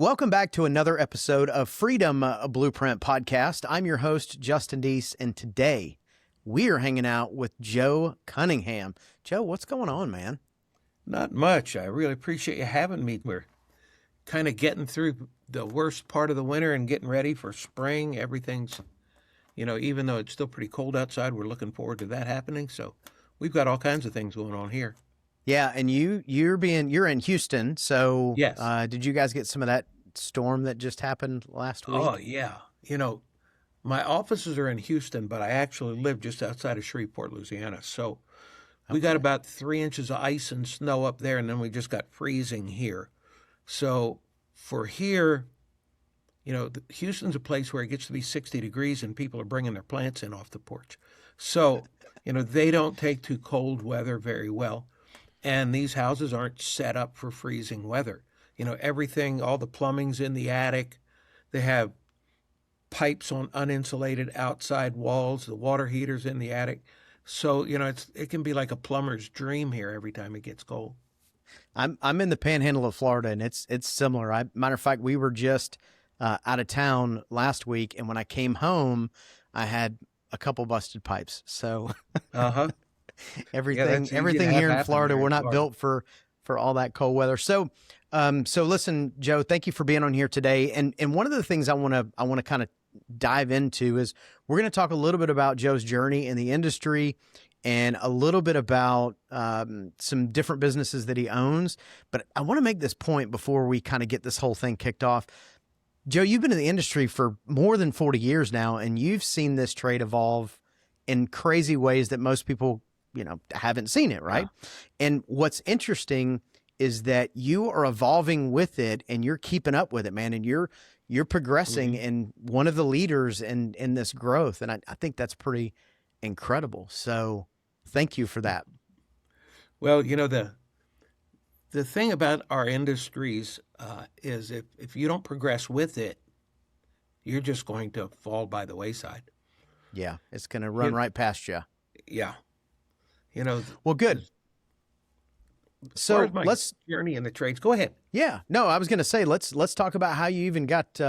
Welcome back to another episode of Freedom Blueprint Podcast. I'm your host, Justin Deese, and today we are hanging out with Joe Cunningham. Joe, what's going on, man? Not much. I really appreciate you having me. We're kind of getting through the worst part of the winter and getting ready for spring. Everything's, even though it's still pretty cold outside, we're looking forward to that happening. So we've got all kinds of things going on here. Yeah, and you're in Houston, so Yes. Did you guys get some of that storm that just happened last week? Oh, yeah. My offices are in Houston, but I actually live just outside of Shreveport, Louisiana. So we got about 3 inches of ice and snow up there, and then we just got freezing here. So for here, Houston's a place where it gets to be 60 degrees and people are bringing their plants in off the porch. So, they don't take to cold weather very well. And these houses aren't set up for freezing weather. Everything, all the plumbing's in the attic. They have pipes on uninsulated outside walls. The water heater's in the attic. So, it can be like a plumber's dream here every time it gets cold. I'm in the panhandle of Florida, and it's similar. Matter of fact, we were just out of town last week, and when I came home, I had a couple busted pipes. So everything here in Florida, we're not built for all that cold weather. So listen, Joe, thank you for being on here today. And one of the things I want to kind of dive into is we're going to talk a little bit about Joe's journey in the industry and a little bit about some different businesses that he owns. But I want to make this point before we kind of get this whole thing kicked off. Joe, you've been in the industry for more than 40 years now, and you've seen this trade evolve in crazy ways that most people, haven't seen it, right? Yeah. And what's interesting is that you are evolving with it and you're keeping up with it, man. And you're progressing and one of the leaders in this growth. And I think that's pretty incredible. So thank you for that. Well, the thing about our industries is if you don't progress with it, you're just going to fall by the wayside. Yeah, it's going to run right past you. Yeah. Well, good. So let's journey in the trades. Go ahead. Yeah, no, I was going to say let's talk about how you even got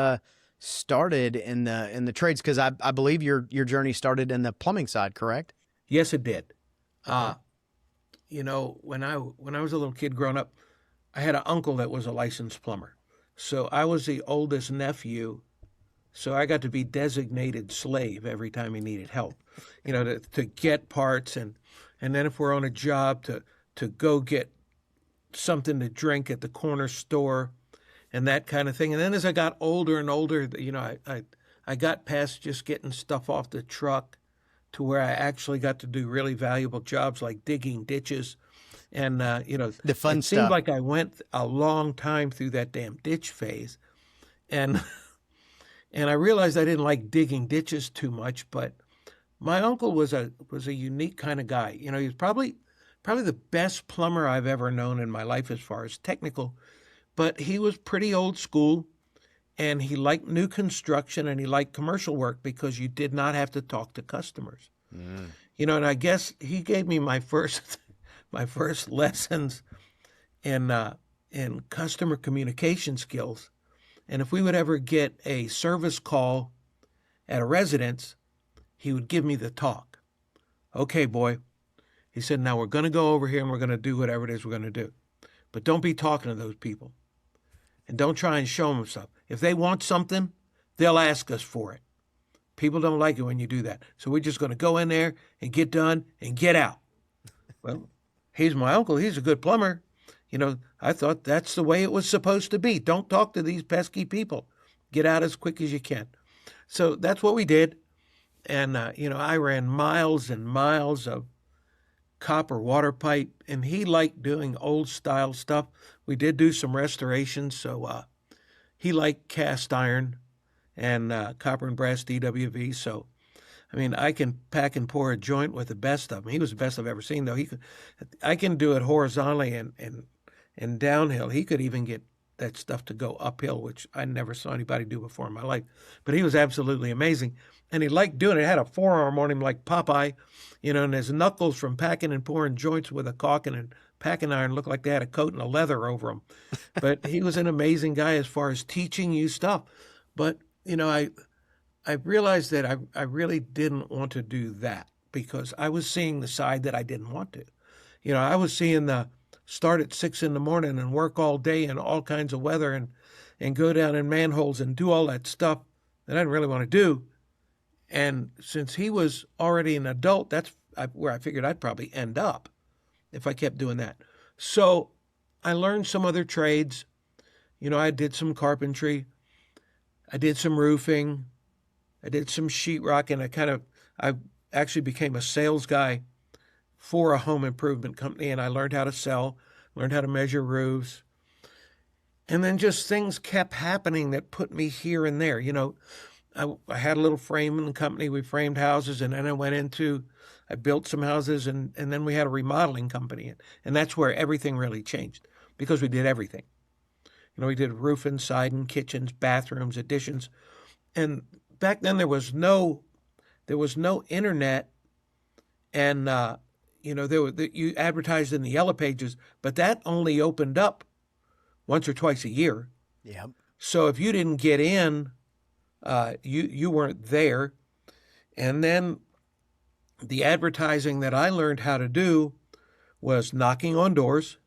started in the trades, because I believe your journey started in the plumbing side, correct? Yes, it did. When I was a little kid growing up, I had an uncle that was a licensed plumber. So I was the oldest nephew. So I got to be designated slave every time he needed help, to get parts and then if we're on a job to go get something to drink at the corner store and that kind of thing. And then as I got older and older, I got past just getting stuff off the truck to where I actually got to do really valuable jobs like digging ditches. And, the fun it stuff. seemed like I went a long time through that damn ditch phase. And I realized I didn't like digging ditches too much, but my uncle was a unique kind of guy. He was probably the best plumber I've ever known in my life as far as technical, but he was pretty old school, and he liked new construction and he liked commercial work because you did not have to talk to customers. And I guess he gave me my first lessons in customer communication skills. And if we would ever get a service call at a residence, he would give me the talk. Okay, boy. He said, now we're going to go over here and we're going to do whatever it is we're going to do. But don't be talking to those people. And don't try and show them stuff. If they want something, they'll ask us for it. People don't like it when you do that. So we're just going to go in there and get done and get out. Well, he's my uncle. He's a good plumber. I thought that's the way it was supposed to be. Don't talk to these pesky people. Get out as quick as you can. So that's what we did. And, I ran miles and miles of copper water pipe, and he liked doing old style stuff. We did do some restorations. So he liked cast iron and copper and brass DWV. So, I can pack and pour a joint with the best of them. He was the best I've ever seen, though. I can do it horizontally and downhill. He could even get that stuff to go uphill, which I never saw anybody do before in my life. But he was absolutely amazing. And he liked doing it. He had a forearm on him like Popeye, and his knuckles from packing and pouring joints with a caulking and packing iron looked like they had a coat and a leather over them. But he was an amazing guy as far as teaching you stuff. But, I realized that I really didn't want to do that because I was seeing the side that I didn't want to. I was seeing the start at 6 in the morning and work all day in all kinds of weather and go down in manholes and do all that stuff that I didn't really want to do. And since he was already an adult, that's where I figured I'd probably end up if I kept doing that. So I learned some other trades. I did some carpentry. I did some roofing. I did some sheetrock, and I actually became a sales guy for a home improvement company, and I learned how to sell, learned how to measure roofs. And then just things kept happening that put me here and there. I had a little framing company. We framed houses, and then I built some houses, and then we had a remodeling company. And that's where everything really changed because we did everything. We did roofing, siding, kitchens, bathrooms, additions. And back then there was no internet, and you advertised in the yellow pages, but that only opened up once or twice a year. Yeah. So if you didn't get in, you weren't there. And then the advertising that I learned how to do was knocking on doors,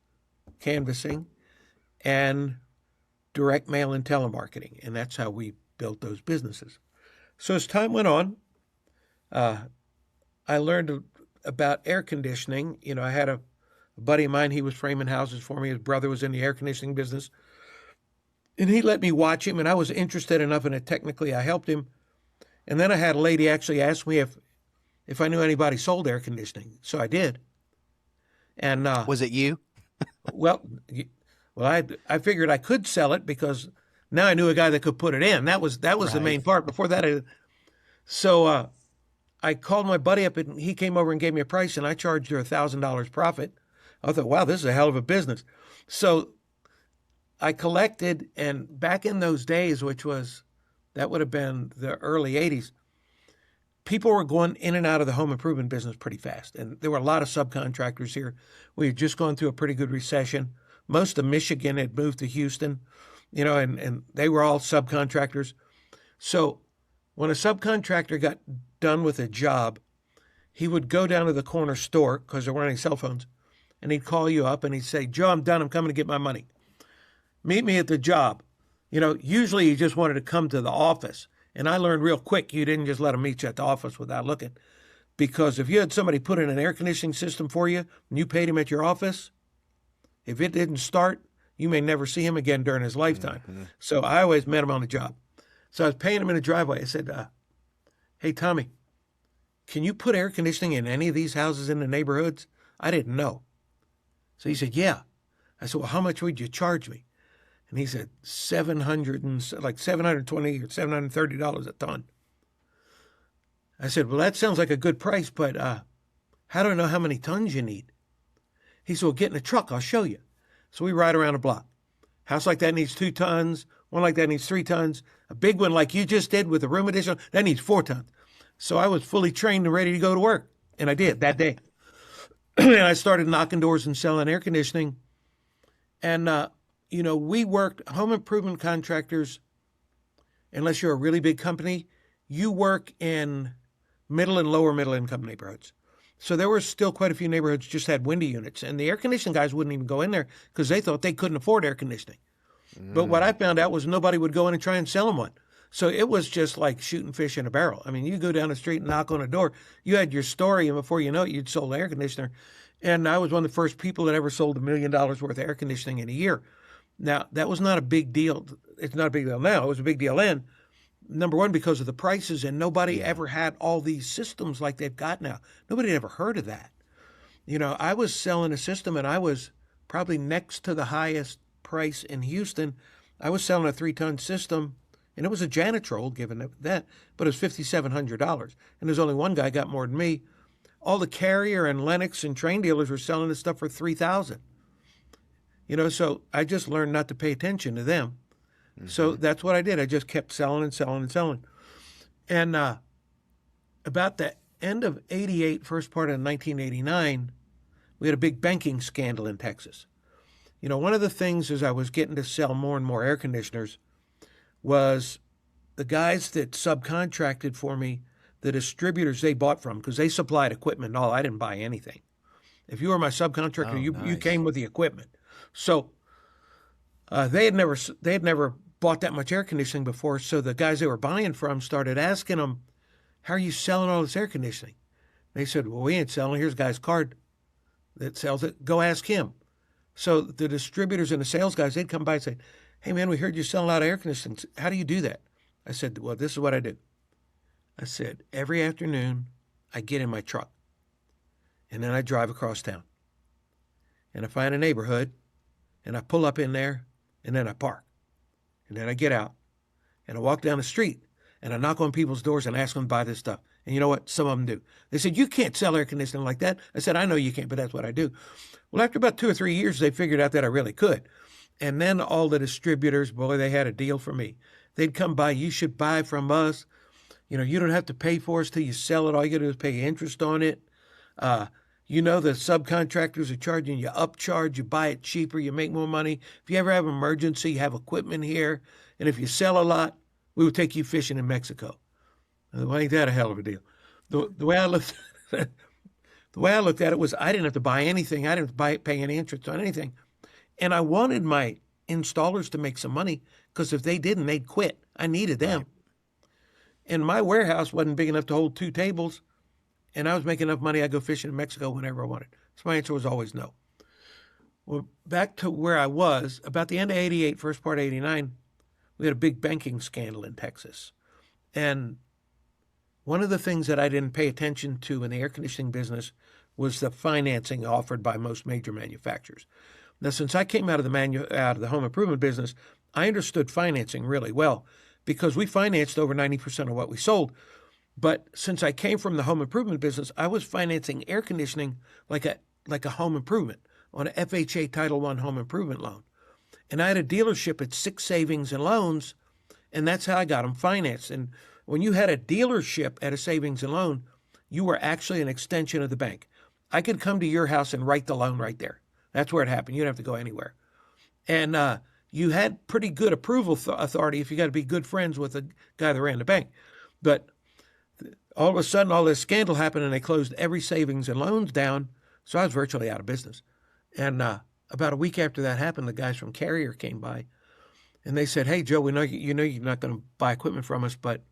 canvassing, and direct mail and telemarketing. And that's how we built those businesses. So as time went on, I learned about air conditioning. I had a buddy of mine, he was framing houses for me. His brother was in the air conditioning business. And he let me watch him, and I was interested enough in it. Technically, I helped him. And then I had a lady actually ask me if I knew anybody sold air conditioning. So I did. And was it you? Well, I figured I could sell it because now I knew a guy that could put it in. That was right. The main part. Before that, so I called my buddy up, and he came over and gave me a price, and I charged her $1,000 profit. I thought, wow, this is a hell of a business. So I collected, and back in those days, that would have been the early 80s, people were going in and out of the home improvement business pretty fast. And there were a lot of subcontractors here. We had just gone through a pretty good recession. Most of Michigan had moved to Houston, and they were all subcontractors. So when a subcontractor got done with a job, he would go down to the corner store because there weren't any cell phones, and he'd call you up and he'd say, Joe, I'm done. I'm coming to get my money. Meet me at the job. Usually you just wanted to come to the office. And I learned real quick, you didn't just let them meet you at the office without looking. Because if you had somebody put in an air conditioning system for you and you paid him at your office, if it didn't start, you may never see him again during his lifetime. Mm-hmm. So I always met him on the job. So I was paying him in the driveway. I said, hey, Tommy, can you put air conditioning in any of these houses in the neighborhoods? I didn't know. So he said, yeah. I said, well, how much would you charge me? And he said, $720 or $730 a ton. I said, well, that sounds like a good price, but how do I know how many tons you need? He said, well, get in a truck. I'll show you. So we ride around the block. House like that needs 2 tons. One like that needs 3 tons. A big one like you just did with the room addition, that needs 4 tons. So I was fully trained and ready to go to work. And I did that day. And I started knocking doors and selling air conditioning. And, we worked, home improvement contractors, unless you're a really big company, you work in middle and lower middle income neighborhoods. So there were still quite a few neighborhoods just had window units. And the air conditioning guys wouldn't even go in there because they thought they couldn't afford air conditioning. But what I found out was nobody would go in and try and sell them one. So it was just like shooting fish in a barrel. I mean, you go down the street and knock on a door. You had your story, and before you know it, you'd sold an air conditioner. And I was one of the first people that ever sold $1 million worth of air conditioning in a year. Now, that was not a big deal. It's not a big deal now. It was a big deal then. Number one, because of the prices, and nobody ever had all these systems like they've got now. Nobody had ever heard of that. I was selling a system, and I was probably next to the highest price in Houston. I was selling a 3-ton system, and it was a janitrol, given that, but it was $5,700. And there's only one guy got more than me. All the Carrier and Lennox and Train dealers were selling this stuff for $3,000. So I just learned not to pay attention to them. Mm-hmm. So that's what I did. I just kept selling and selling and selling. And about the end of 88, first part of 1989, we had a big banking scandal in Texas. You know, one of the things as I was getting to sell more and more air conditioners was the guys that subcontracted for me, the distributors they bought from, because they supplied equipment and all. I didn't buy anything. If you were my subcontractor, you nice. came with the equipment. So they had never bought that much air conditioning before. So the guys they were buying from started asking them, "How are you selling all this air conditioning?" They said, "Well, we ain't selling. Here's a guy's card that sells it. Go ask him." So the distributors and the sales guys, they'd come by and say, "Hey, man, we heard you're selling a lot of air conditioning. How do you do that?" I said, "Well, this is what I do." I said, "Every afternoon, I get in my truck, and then I drive across town. And I find a neighborhood, and I pull up in there, and then I park. And then I get out, and I walk down the street, and I knock on people's doors and ask them to buy this stuff. And you know what? Some of them do. They said, 'You can't sell air conditioning like that.' I said, 'I know you can't, but that's what I do.' Well, after about 2 or 3 years, they figured out that I really could. And then all the distributors, boy, they had a deal for me. They'd come by, 'You should buy from us. You know, you don't have to pay for us till you sell it. All you got to do is pay interest on it. You know, the subcontractors are charging you upcharge. You buy it cheaper. You make more money. If you ever have an emergency, you have equipment here. And if you sell a lot, we would take you fishing in Mexico.' Well, ain't that a hell of a deal? The way I looked at it was I didn't have to buy anything. I didn't pay any interest on anything. And I wanted my installers to make some money because if they didn't, they'd quit. I needed them. Right. And my warehouse wasn't big enough to hold 2 tables, and I was making enough money I'd go fishing in Mexico whenever I wanted. So my answer was always no. Well, back to where I was, about the end of 88, first part of 89, we had a big banking scandal in Texas. And one of the things that I didn't pay attention to in the air conditioning business was the financing offered by most major manufacturers. Now, since I came out of the home improvement business, I understood financing really well because we financed over 90% of what we sold. But since I came from the home improvement business, I was financing air conditioning like a home improvement on an FHA Title I home improvement loan. And I had a dealership at 6 Savings and Loans, and that's how I got them financed. And when you had a dealership at a savings and loan, you were actually an extension of the bank. I could come to your house and write the loan right there. That's where it happened. You didn't have to go anywhere. And you had pretty good approval authority if you got to be good friends with the guy that ran the bank. But all of a sudden, all this scandal happened, and they closed every savings and loans down, so I was virtually out of business. And about a week after that happened, the guys from Carrier came by, and they said, "Hey, Joe, we know you're not going to buy equipment from us, but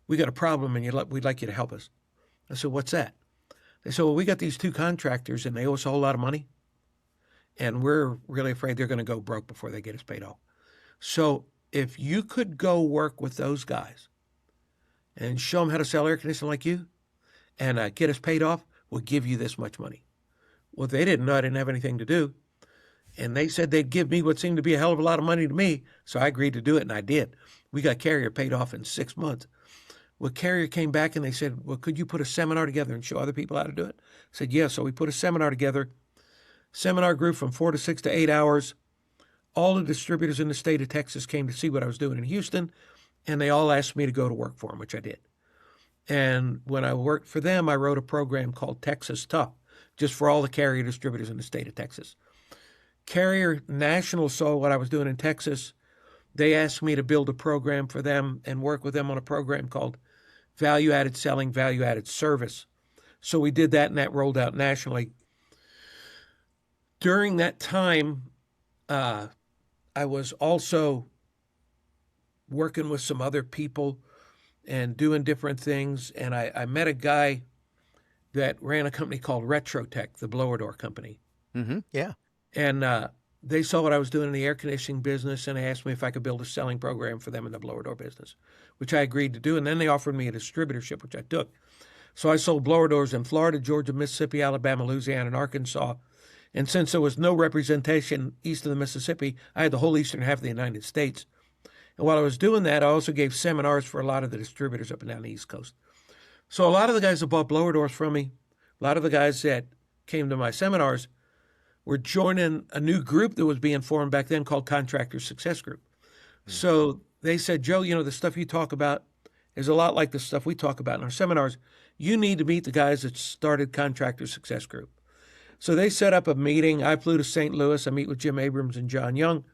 we got a problem, and we'd like you to help us." I said, "What's that?" They said, "Well, we got these 2 contractors, and they owe us a whole lot of money, and we're really afraid they're going to go broke before they get us paid off. So if you could go work with those guys and show them how to sell air conditioning like you and get us paid off, we'll give you this much money." Well, they didn't know I didn't have anything to do. And they said they'd give me what seemed to be a hell of a lot of money to me. So I agreed to do it, and I did. We got Carrier paid off in 6 months. Well, Carrier came back and they said, "Well, could you put a seminar together and show other people how to do it?" I said, "Yeah." So we put a seminar together. Seminar grew from 4 to 6 to 8 hours. All the distributors in the state of Texas came to see what I was doing in Houston, and they all asked me to go to work for them, which I did. And when I worked for them, I wrote a program called Texas Tough, just for all the Carrier distributors in the state of Texas. Carrier National saw what I was doing in Texas. They asked me to build a program for them and work with them on a program called Value-Added Selling, Value-Added Service. So we did that, and that rolled out nationally. During that time, I was also working with some other people and doing different things. And I met a guy that ran a company called Retrotech, the blower door company. Mm-hmm. Yeah. And they saw what I was doing in the air conditioning business, and they asked me if I could build a selling program for them in the blower door business, which I agreed to do. And then they offered me a distributorship, which I took. So I sold blower doors in Florida, Georgia, Mississippi, Alabama, Louisiana, and Arkansas. And since there was no representation east of the Mississippi, I had the whole eastern half of the United States. And while I was doing that, I also gave seminars for a lot of the distributors up and down the East Coast. So a lot of the guys that bought blower doors from me, a lot of the guys that came to my seminars were joining a new group that was being formed back then called Contractor Success Group. Mm-hmm. So they said, "Joe, the stuff you talk about is a lot like the stuff we talk about in our seminars. You need to meet the guys that started Contractor Success Group." So they set up a meeting. I flew to St. Louis. I meet with Jim Abrams and John Young,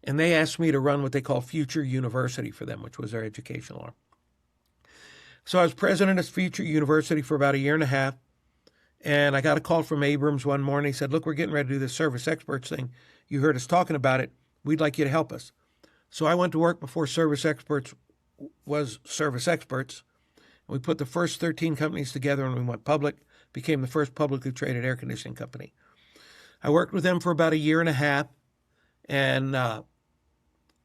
and they asked me to run what they call Future University for them, which was their educational arm. So I was president of Future University for about a year and a half, and I got a call from Abrams one morning. He said, look, we're getting ready to do this service experts thing. You heard us talking about it. We'd like you to help us. So I went to work before Service Experts was Service Experts. We put the first 13 companies together and we went public, became the first publicly traded air conditioning company. I worked with them for about a year and a half. And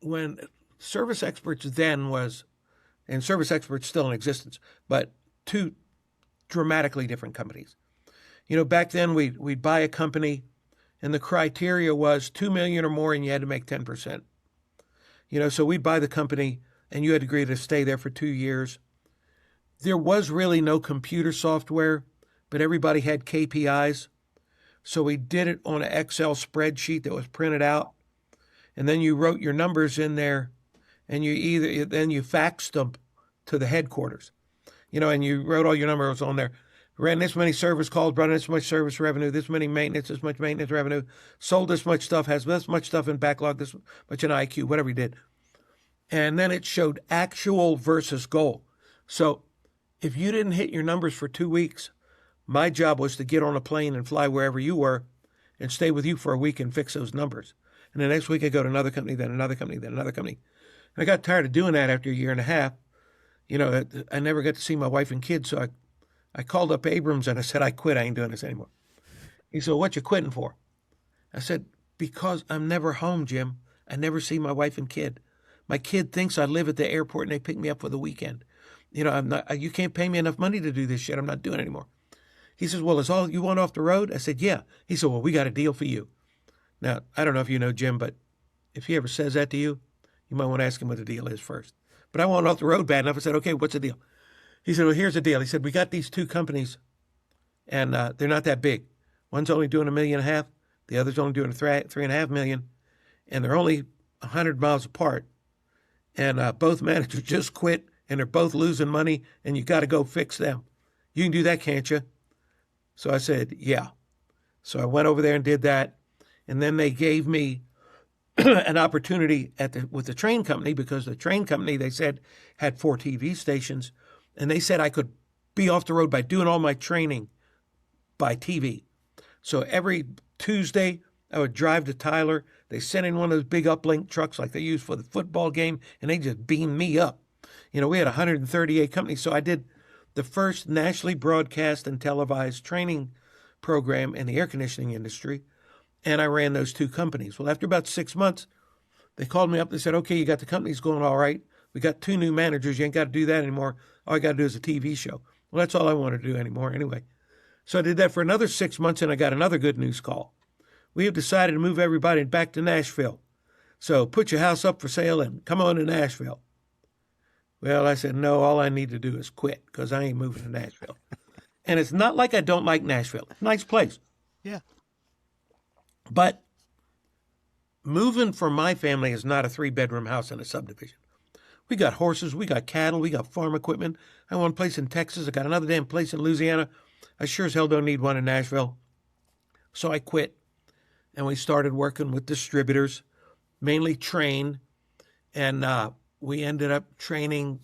when Service Experts then was, and Service Experts still in existence, but two dramatically different companies. You know, back then we'd buy a company and the criteria was $2 million or more and you had to make 10%. You know, so we'd buy the company and you had to agree to stay there for 2 years. There was really no computer software, but everybody had KPIs. So we did it on an Excel spreadsheet that was printed out. And then you wrote your numbers in there and then you faxed them to the headquarters. You know, and you wrote all your numbers on there. Ran this many service calls, brought in this much service revenue, this many maintenance, this much maintenance revenue, sold this much stuff, has this much stuff in backlog, this much in IQ, whatever you did. And then it showed actual versus goal. So if you didn't hit your numbers for 2 weeks, my job was to get on a plane and fly wherever you were and stay with you for a week and fix those numbers. And the next week I'd go to another company, then another company, then another company. And I got tired of doing that after a year and a half. You know, I never got to see my wife and kids, so I called up Abrams and I said, I quit. I ain't doing this anymore. He said, what you quitting for? I said, because I'm never home, Jim. I never see my wife and kid. My kid thinks I live at the airport and they pick me up for the weekend. You know, you can't pay me enough money to do this shit. I'm not doing it anymore. He says, well, is all you want off the road? I said, yeah. He said, well, we got a deal for you. Now, I don't know if you know Jim, but if he ever says that to you, you might want to ask him what the deal is first. But I want off the road bad enough. I said, okay, what's the deal? He said, well, here's the deal. He said, we got these two companies, and they're not that big. One's only doing $1.5 million. The other's only doing $3.5 million. And they're only 100 miles apart. And both managers just quit, and they're both losing money, and you got to go fix them. You can do that, can't you? So I said, yeah. So I went over there and did that. And then they gave me an opportunity with the train company, because the train company, they said, had 4 TV stations. And they said I could be off the road by doing all my training by TV. So every Tuesday, I would drive to Tyler. They sent in one of those big uplink trucks like they use for the football game, and they just beamed me up. You know, we had 138 companies. So I did the first nationally broadcast and televised training program in the air conditioning industry, and I ran those 2 companies. Well, after about 6 months, they called me up. They said, okay, you got the companies going all right. We got 2 new managers. You ain't got to do that anymore. All you got to do is a TV show. Well, that's all I wanted to do anymore anyway. So I did that for another 6 months, and I got another good news call. We have decided to move everybody back to Nashville. So put your house up for sale and come on to Nashville. Well, I said, no, all I need to do is quit, because I ain't moving to Nashville. And it's not like I don't like Nashville. Nice place. Yeah. But moving for my family is not a 3-bedroom house in a subdivision. We got horses, we got cattle, we got farm equipment. I want a place in Texas. I got another damn place in Louisiana. I sure as hell don't need one in Nashville. So I quit, and we started working with distributors, mainly Train, and we ended up training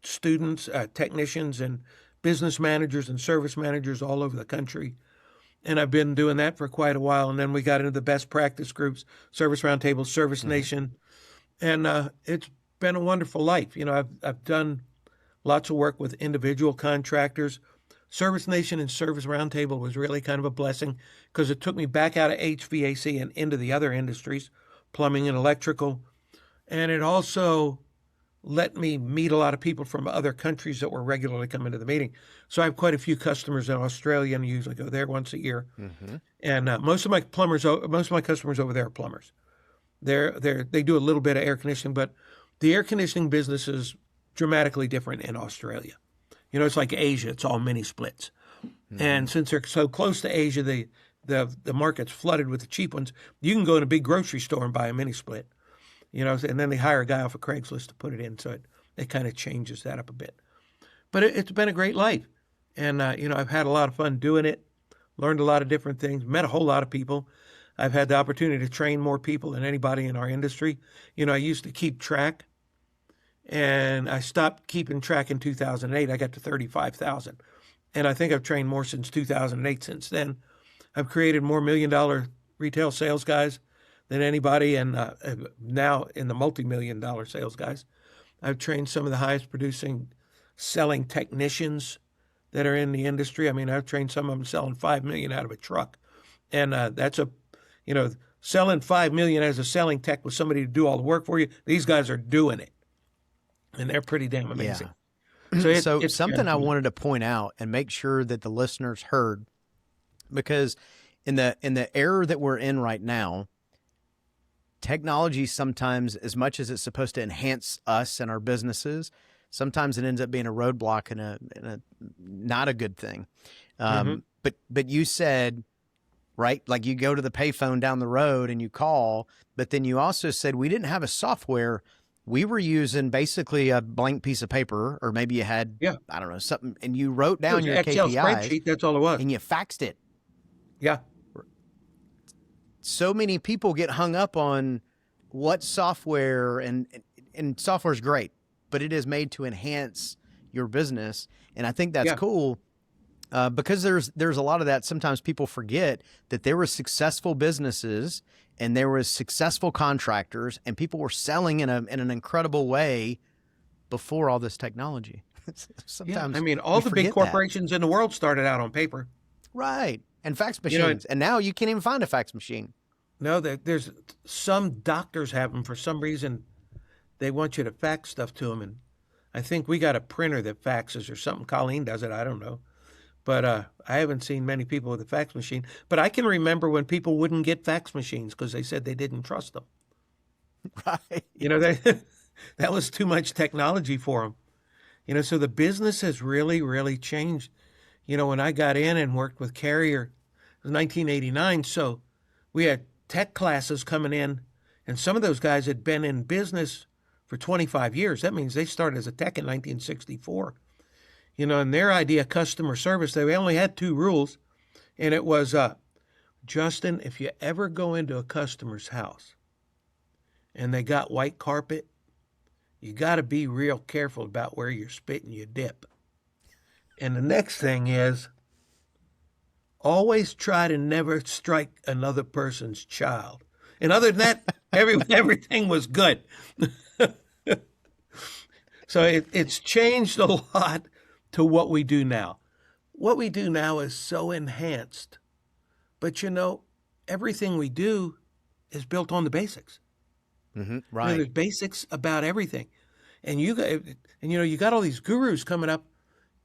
students, technicians, and business managers and service managers all over the country. And I've been doing that for quite a while. And then we got into the best practice groups, Service Roundtable, Service Nation. And it's been a wonderful life. You know, I've done lots of work with individual contractors. Service Nation and Service Roundtable was really kind of a blessing, because it took me back out of HVAC and into the other industries, plumbing and electrical. And it also let me meet a lot of people from other countries that were regularly coming to the meeting. So I have quite a few customers in Australia, and I usually go there once a year. Mm-hmm. And most of my customers over there are plumbers. They do a little bit of air conditioning, but the air conditioning business is dramatically different in Australia. You know, it's like Asia. It's all mini splits. Mm-hmm. And since they're so close to Asia, the market's flooded with the cheap ones. You can go in a big grocery store and buy a mini split. You know, and then they hire a guy off of Craigslist to put it in, so it kind of changes that up a bit. But it's been a great life, and you know, I've had a lot of fun doing it. learned a lot of different things, met a whole lot of people. I've had the opportunity to train more people than anybody in our industry. I used to keep track, and I stopped keeping track in 2008. I got to 35,000. And I think I've trained more since 2008 since then. I've created more $1 million retail sales guys than anybody, and now in the multi-million-dollar sales guys. I've trained some of the highest producing selling technicians that are in the industry. I mean, I've trained some of them selling $5 million out of a truck. And that's selling $5 million as a selling tech with somebody to do all the work for you. These guys are doing it, and they're pretty damn amazing. Yeah. So it's something I wanted to point out and make sure that the listeners heard, because in the era that we're in right now, technology sometimes, as much as it's supposed to enhance us and our businesses, sometimes it ends up being a roadblock and a not a good thing. But you said, right, like you go to the payphone down the road and you call, but then you also said we didn't have a software. We were using basically a blank piece of paper, or maybe you had, I don't know, something, and you wrote down your Excel KPIs. spreadsheet, that's all it was. And you faxed it. Yeah. So many people get hung up on what software, and software is great, but it is made to enhance your business. And I think that's cool. Because there's a lot of that. Sometimes people forget that there were successful businesses and there was successful contractors, and people were selling in an incredible way before all this technology. Sometimes, I mean, all the big corporations in the world started out on paper, right? And fax machines, and now you can't even find a fax machine. No, there's some doctors have them for some reason. They want you to fax stuff to them, and I think we got a printer that faxes or something. Colleen does it. I don't know. But I haven't seen many people with a fax machine. But I can remember when people wouldn't get fax machines because they said they didn't trust them. Right. That was too much technology for them. So the business has really, really changed. When I got in and worked with Carrier, it was 1989. So we had tech classes coming in, and some of those guys had been in business for 25 years. That means they started as a tech in 1964. And their idea of customer service, they only had 2 rules. And it was, Justin, if you ever go into a customer's house and they got white carpet, you got to be real careful about where you're spitting your dip. And the next thing is, always try to never strike another person's child. And other than that, everything was good. So it's changed a lot to what we do now. What we do now is so enhanced. But everything we do is built on the basics. Right. There's basics about everything. And you got all these gurus coming up,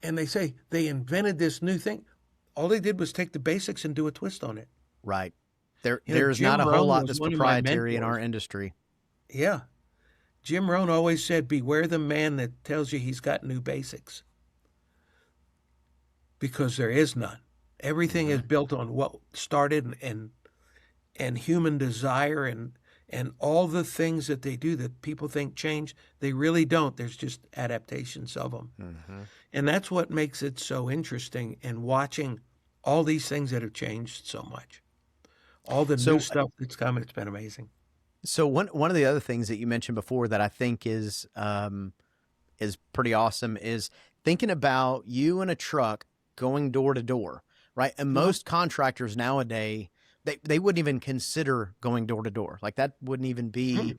and they say they invented this new thing. All they did was take the basics and do a twist on it. Right. There's not a whole lot that's proprietary in our industry. Yeah. Jim Rohn always said, beware the man that tells you he's got new basics. Because there is none. Everything is built on what started and human desire and all the things that they do that people think change. They really don't. There's just adaptations of them. And that's what makes it so interesting, and watching all these things that have changed so much. All the new stuff that's come, it's been amazing. So one of the other things that you mentioned before that I think is pretty awesome is thinking about you in a truck going door to door, right? And most contractors nowadays, they wouldn't even consider going door to door. Like that wouldn't even be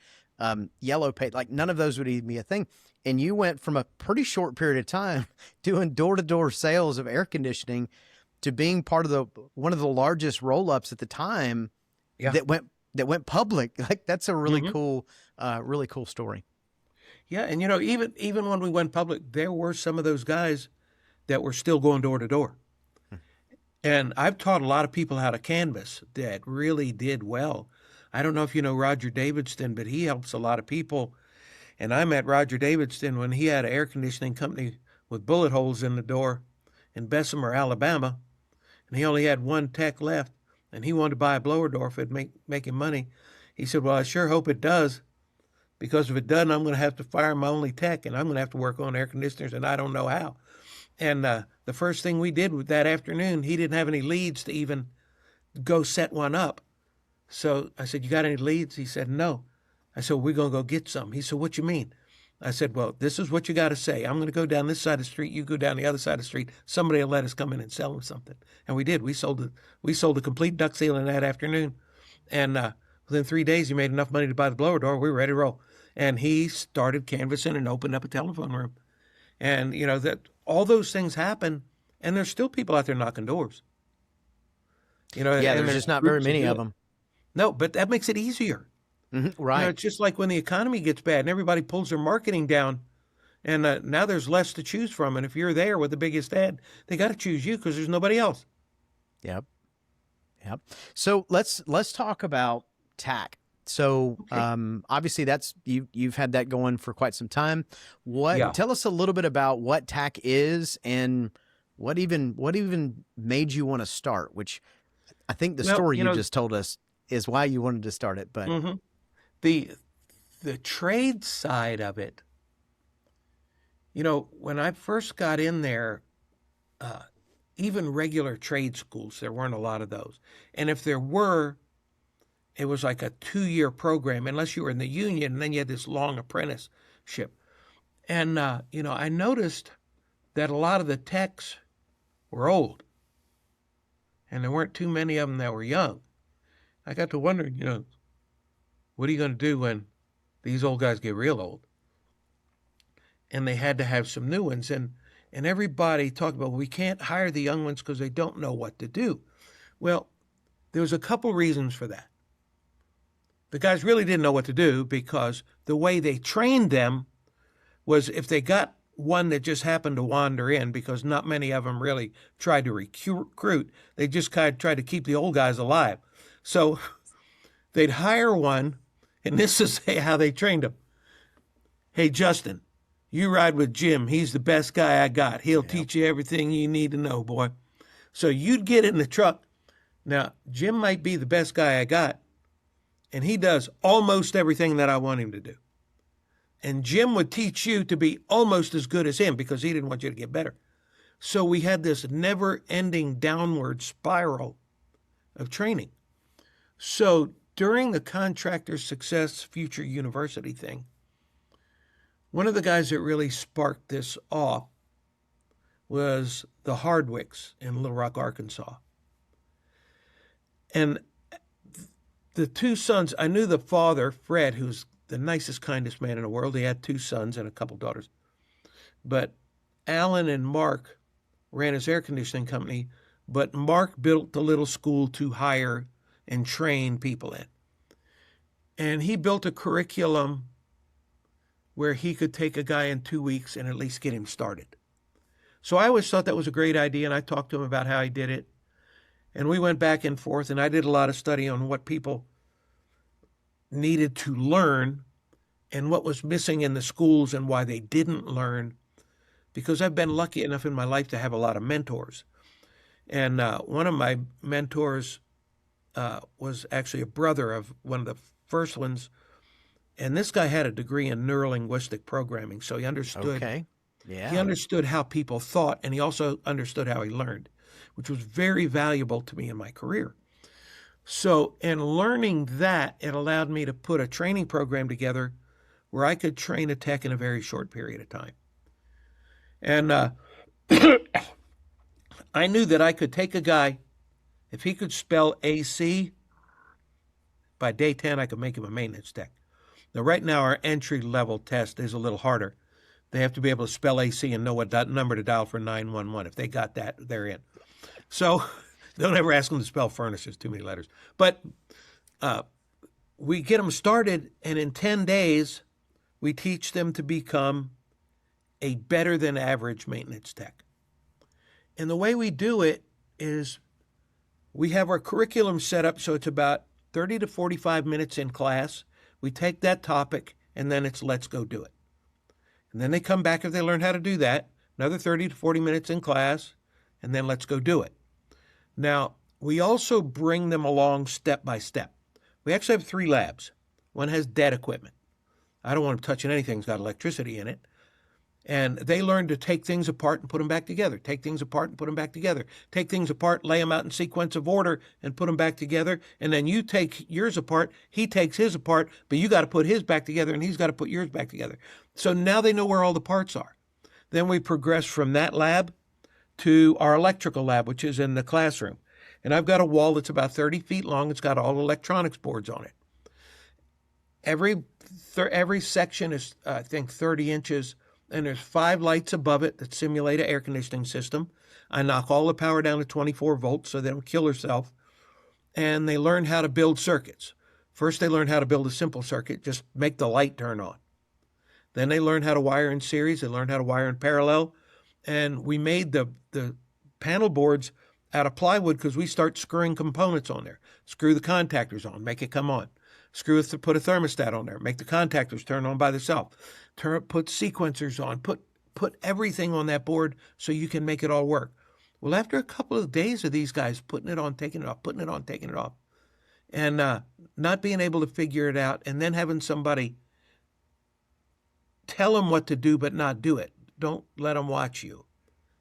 yellow paint. Like none of those would even be a thing. And you went from a pretty short period of time doing door to door sales of air conditioning to being part of one of the largest roll ups at the time that went public. Like that's a really cool story. Yeah, and even when we went public, there were some of those guys that were still going door to door. And I've taught a lot of people how to canvas that really did well. I don't know if you know Roger Davidston, but he helps a lot of people. And I met Roger Davidston when he had an air conditioning company with bullet holes in the door in Bessemer, Alabama. And he only had one tech left, and he wanted to buy a blower door if it'd make him money. He said, well, I sure hope it does, because if it doesn't, I'm going to have to fire my only tech, and I'm going to have to work on air conditioners, and I don't know how. And the first thing we did that afternoon, he didn't have any leads to even go set one up. So I said, "You got any leads?" He said, "No." I said, "We're going to go get some." He said, "What you mean?" I said, "Well, this is what you got to say. I'm going to go down this side of the street. You go down the other side of the street. Somebody will let us come in and sell them something." And we did. We sold a complete duct ceiling that afternoon. And within 3 days, he made enough money to buy the blower door. We were ready to roll. And he started canvassing and opened up a telephone room. And, that all those things happen. And there's still people out there knocking doors. Yeah, there's just not very many of them. No, but that makes it easier. Mm-hmm, right. It's just like when the economy gets bad and everybody pulls their marketing down, and now there's less to choose from. And if you're there with the biggest ad, they got to choose you because there's nobody else. Yep. So let's talk about TAC. So obviously that's you've had that going for quite some time. Tell us a little bit about what TAC is and what even made you want to start, which I think the story you just told us is why you wanted to start it. But the trade side of it, when I first got in there, even regular trade schools, there weren't a lot of those. And if there were, it was like a 2-year program, unless you were in the union, and then you had this long apprenticeship. And, I noticed that a lot of the techs were old, and there weren't too many of them that were young. I got to wondering, what are you going to do when these old guys get real old? And they had to have some new ones. And everybody talked about, we can't hire the young ones because they don't know what to do. Well, there was a couple reasons for that. The guys really didn't know what to do because the way they trained them was if they got one that just happened to wander in, because not many of them really tried to recruit, they just kind of tried to keep the old guys alive. So they'd hire one, and this is how they trained them. "Hey, Justin, you ride with Jim. He's the best guy I got. He'll teach you everything you need to know, boy." So you'd get in the truck. Now, Jim might be the best guy I got, and he does almost everything that I want him to do. And Jim would teach you to be almost as good as him because he didn't want you to get better. So we had this never-ending downward spiral of training. So during the Contractor Success Future University thing, one of the guys that really sparked this off was the Hardwicks in Little Rock, Arkansas. And the two sons, I knew the father, Fred, who's the nicest, kindest man in the world. He had 2 sons and a couple daughters. But Alan and Mark ran his air conditioning company, but Mark built the little school to hire and train people in. And he built a curriculum where he could take a guy in 2 weeks and at least get him started. So I always thought that was a great idea, and I talked to him about how he did it. And we went back and forth, and I did a lot of study on what people needed to learn and what was missing in the schools and why they didn't learn, because I've been lucky enough in my life to have a lot of mentors. And one of my mentors was actually a brother of one of the first ones, and this guy had a degree in neurolinguistic programming, so he understood. Okay. Yeah. He understood how people thought, and he also understood how he learned, which was very valuable to me in my career. So in learning that, it allowed me to put a training program together where I could train a tech in a very short period of time. And I knew that I could take a guy, if he could spell AC, by day 10, I could make him a maintenance tech. Now, right now, our entry-level test is a little harder. They have to be able to spell AC and know what number to dial for 911. If they got that, they're in. So don't ever ask them to spell furnaces, too many letters. But we get them started, and in 10 days, we teach them to become a better-than-average maintenance tech. And the way we do it is we have our curriculum set up so it's about 30 to 45 minutes in class. We take that topic, and then it's let's go do it. And then they come back if they learn how to do that, another 30 to 40 minutes in class, and then let's go do it. Now, we also bring them along step by step. We actually have 3 labs. One has dead equipment. I don't want them touching anything that's got electricity in it. And they learn to take things apart and put them back together, take things apart and put them back together, take things apart, lay them out in sequence of order and put them back together. And then you take yours apart, he takes his apart, but you got to put his back together and he's got to put yours back together. So now they know where all the parts are. Then we progress from that lab to our electrical lab, which is in the classroom. And I've got a wall that's about 30 feet long. It's got all electronics boards on it. Every section is, I think, 30 inches, and there's 5 lights above it that simulate an air conditioning system. I knock all the power down to 24 volts so they don't kill herself. And they learn how to build circuits. First, they learn how to build a simple circuit, just make the light turn on. Then they learn how to wire in series. They learn how to wire in parallel. And we made the panel boards out of plywood because we start screwing components on there. Screw the contactors on, make it come on. Put a thermostat on there, make the contactors turn on by themselves. Put sequencers on, put everything on that board so you can make it all work. Well, after a couple of days of these guys putting it on, taking it off, putting it on, taking it off, and not being able to figure it out, and then having somebody tell them what to do but not do it. Don't let them watch you.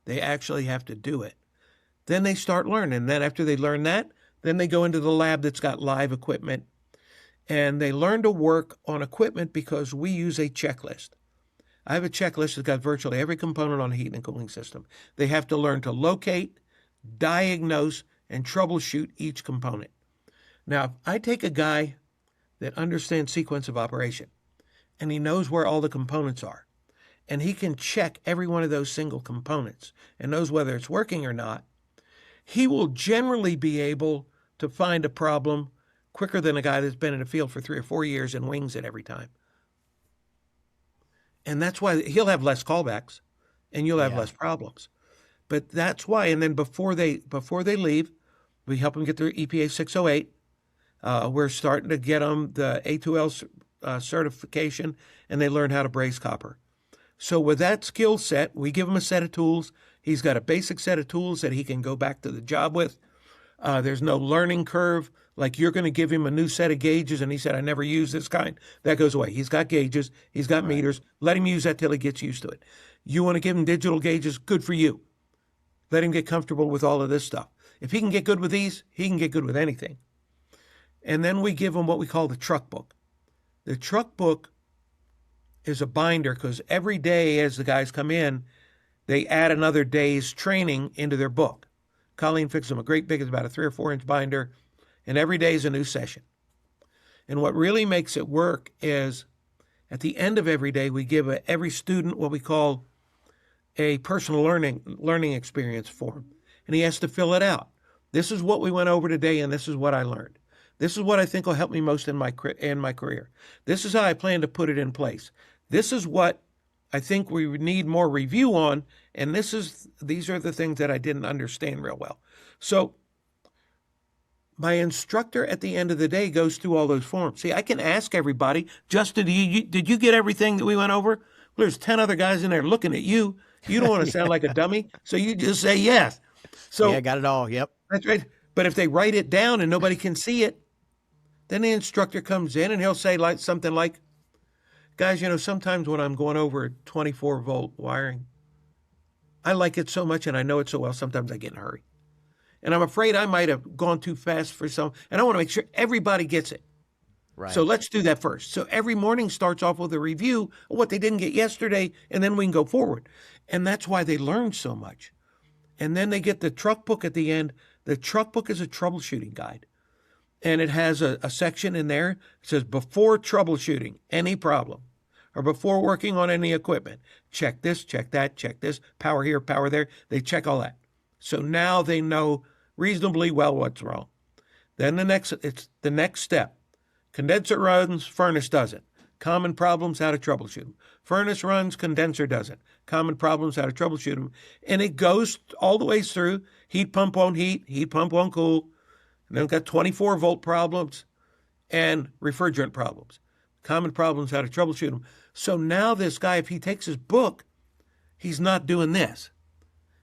They actually have to do it. Then they start learning. Then after they learn that, then they go into the lab that's got live equipment. And they learn to work on equipment because we use a checklist. I have a checklist that's got virtually every component on a heating and cooling system. They have to learn to locate, diagnose, and troubleshoot each component. Now, if I take a guy that understands sequence of operation, and he knows where all the components are, and he can check every one of those single components and knows whether it's working or not, he will generally be able to find a problem quicker than a guy that's been in the field for 3 or 4 years and wings it every time. And that's why he'll have less callbacks and you'll have less problems. But that's why. And then before they leave, we help them get their EPA 608. We're starting to get them the A2L certification, and they learn how to braze copper. So with that skill set, we give him a set of tools. He's got a basic set of tools that he can go back to the job with. There's no learning curve. Like you're going to give him a new set of gauges, and he said, I never use this kind. That goes away. He's got gauges. He's got meters. Let him use that till he gets used to it. You want to give him digital gauges? Good for you. Let him get comfortable with all of this stuff. If he can get good with these, he can get good with anything. And then we give him what we call the truck book. The truck book is a binder because every day as the guys come in, they add another day's training into their book. Colleen fixes them a great big, it's about a 3 or 4 inch binder, and every day is a new session. And what really makes it work is at the end of every day, we give every student what we call a personal learning experience form. And he has to fill it out. This is what we went over today, and this is what I learned. This is what I think will help me most in my career. This is how I plan to put it in place. This is what I think we need more review on, and these are the things that I didn't understand real well. So my instructor at the end of the day goes through all those forms. See, I can ask everybody, Justin, did you get everything that we went over? Well, there's 10 other guys in there looking at you. You don't want to sound like a dummy, so you just say yes. So yeah, got it all. Yep. That's right. But if they write it down and nobody can see it, then the instructor comes in and he'll say something like, guys, sometimes when I'm going over 24-volt wiring, I like it so much and I know it so well, sometimes I get in a hurry. And I'm afraid I might have gone too fast for some, and I want to make sure everybody gets it. Right. So let's do that first. So every morning starts off with a review of what they didn't get yesterday, and then we can go forward. And that's why they learn so much. And then they get the truck book at the end. The truck book is a troubleshooting guide. And it has a section in there that says, before troubleshooting any problem, or before working on any equipment, check this, check that, check this, power here, power there. They check all that. So now they know reasonably well what's wrong. Then it's the next step. Condenser runs, furnace doesn't. Common problems, how to troubleshoot them. Furnace runs, condenser doesn't. Common problems, how to troubleshoot them. And it goes all the way through. Heat pump won't heat pump won't cool. And then we've got 24-volt problems and refrigerant problems. Common problems, how to troubleshoot them. So now this guy, if he takes his book, he's not doing this.